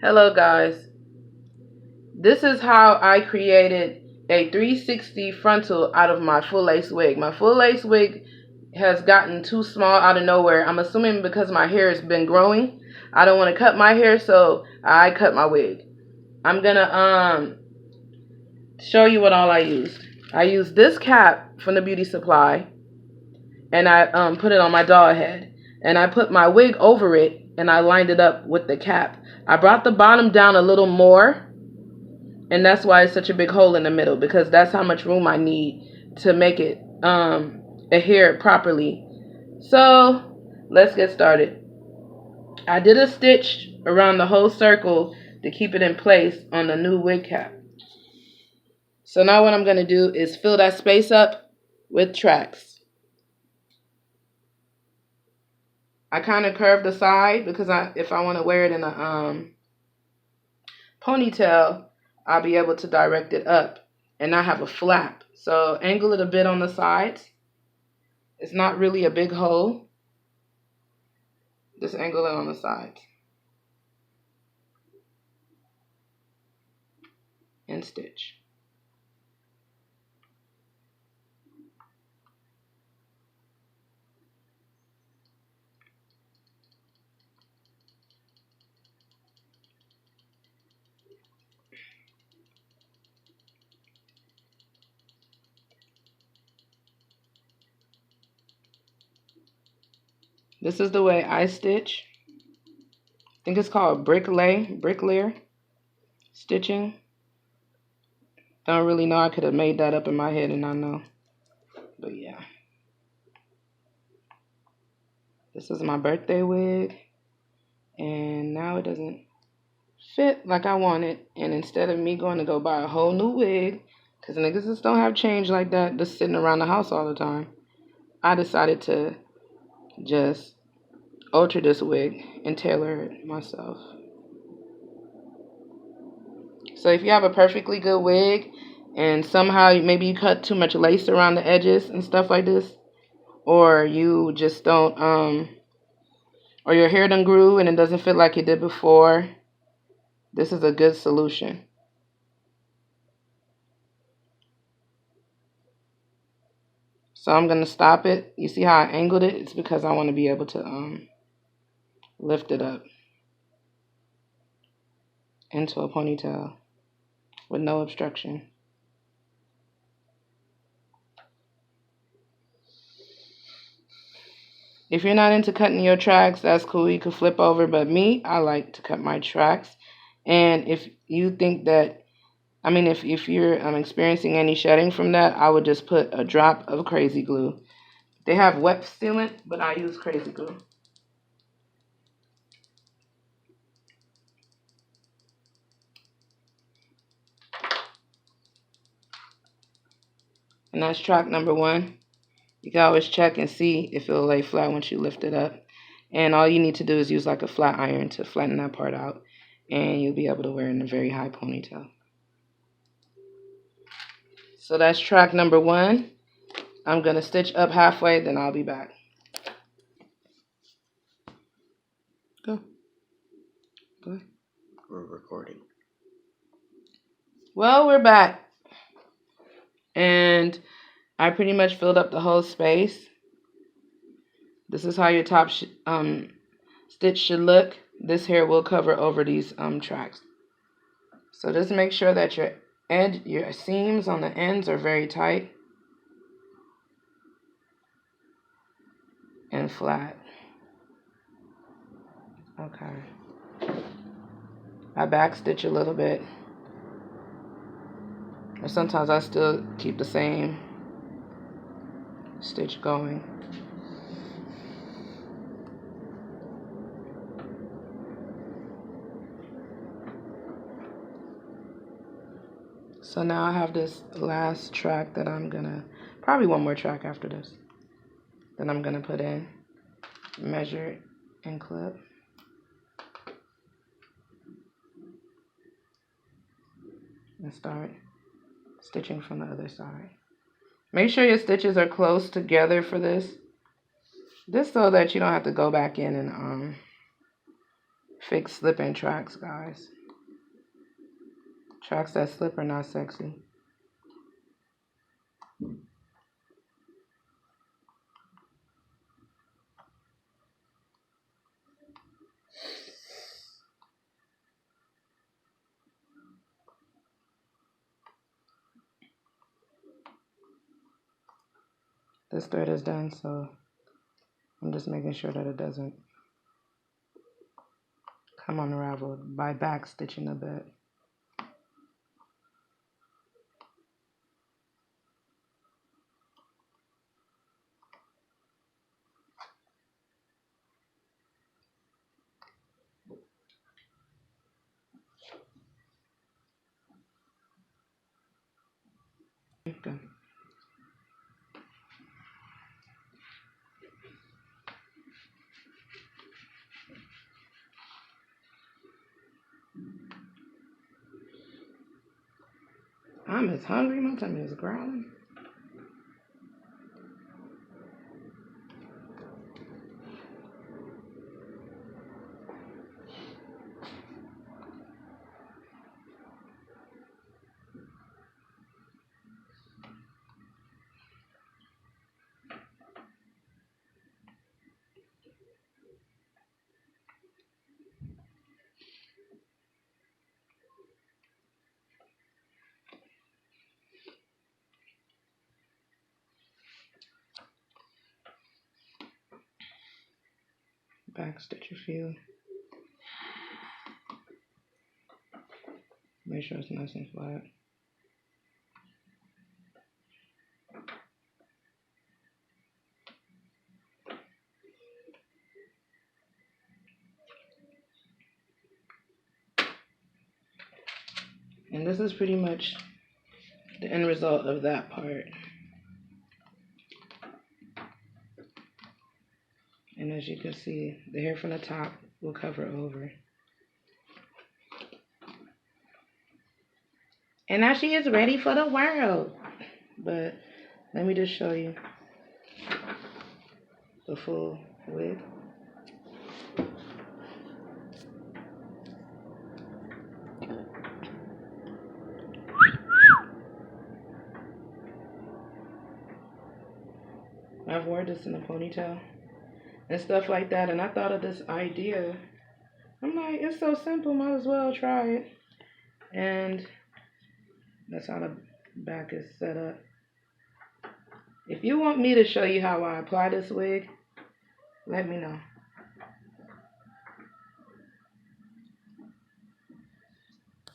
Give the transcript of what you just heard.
Hello guys, this is how I created a 360 frontal out of my full lace wig. My full lace wig has gotten too small out of nowhere. I'm assuming because my hair has been growing. I don't want to cut my hair, so I cut my wig. I'm gonna show you what all I used. I used this cap from the beauty supply, and I put it on my doll head, and I put my wig over it, and I lined it up with the cap. I brought the bottom down a little more, and that's why it's such a big hole in the middle, because that's how much room I need to make it adhere properly. So let's get started. I did a stitch around the whole circle to keep it in place on the new wig cap. So now what I'm going to do is fill that space up with tracks. I kind of curve the side because if I want to wear it in a ponytail, I'll be able to direct it up and not have a flap. So angle it a bit on the sides. It's not really a big hole. Just angle it on the sides. And stitch. This is the way I stitch. I think it's called bricklayer stitching. Don't really know. I could have made that up in my head and not know. But yeah. This is my birthday wig. And now it doesn't fit like I wanted. And instead of me going to go buy a whole new wig, because niggas just don't have change like that, just sitting around the house all the time, I decided to just alter this wig and tailor it myself. So if you have a perfectly good wig and somehow maybe you cut too much lace around the edges and stuff like this, or you just don't or your hair done grew and it doesn't fit like it did before, this is a good solution. So I'm going to stop it. You see how I angled it? It's because I want to be able to lift it up into a ponytail with no obstruction. If you're not into cutting your tracks, that's cool. You can flip over. But me, I like to cut my tracks. And if you think that, if you're experiencing any shedding from that, I would just put a drop of crazy glue. They have wet sealant, but I use crazy glue. And that's track number 1. You can always check and see if it'll lay flat once you lift it up. And all you need to do is use like a flat iron to flatten that part out. And you'll be able to wear it in a very high ponytail. So that's track number 1. I'm going to stitch up halfway, then I'll be back. Go. We're recording. Well, we're back. And I pretty much filled up the whole space. This is how your top stitch should look. This hair will cover over these tracks. So just make sure that your seams on the ends are very tight and flat. Okay. I back stitch a little bit. Or sometimes I still keep the same stitch going. So now I have this last track that I'm gonna, probably one more track after this, that I'm gonna put in, measure it, and clip. And start stitching from the other side. Make sure your stitches are close together for this. Just so that you don't have to go back in and fix slipping tracks, guys. Tracks that slip are not sexy. This thread is done, so I'm just making sure that it doesn't come unraveled by back stitching a bit. Okay. I'm as hungry, my tummy is growling. Back stitch a few. Make sure it's nice and flat. And this is pretty much the end result of that part. And as you can see, the hair from the top will cover over. And now she is ready for the world. But let me just show you the full wig. I've worn this in a ponytail and stuff like that, and I thought of this idea. I'm like, it's so simple, might as well try it. And that's how the back is set up. If you want me to show you how I apply this wig, let me know.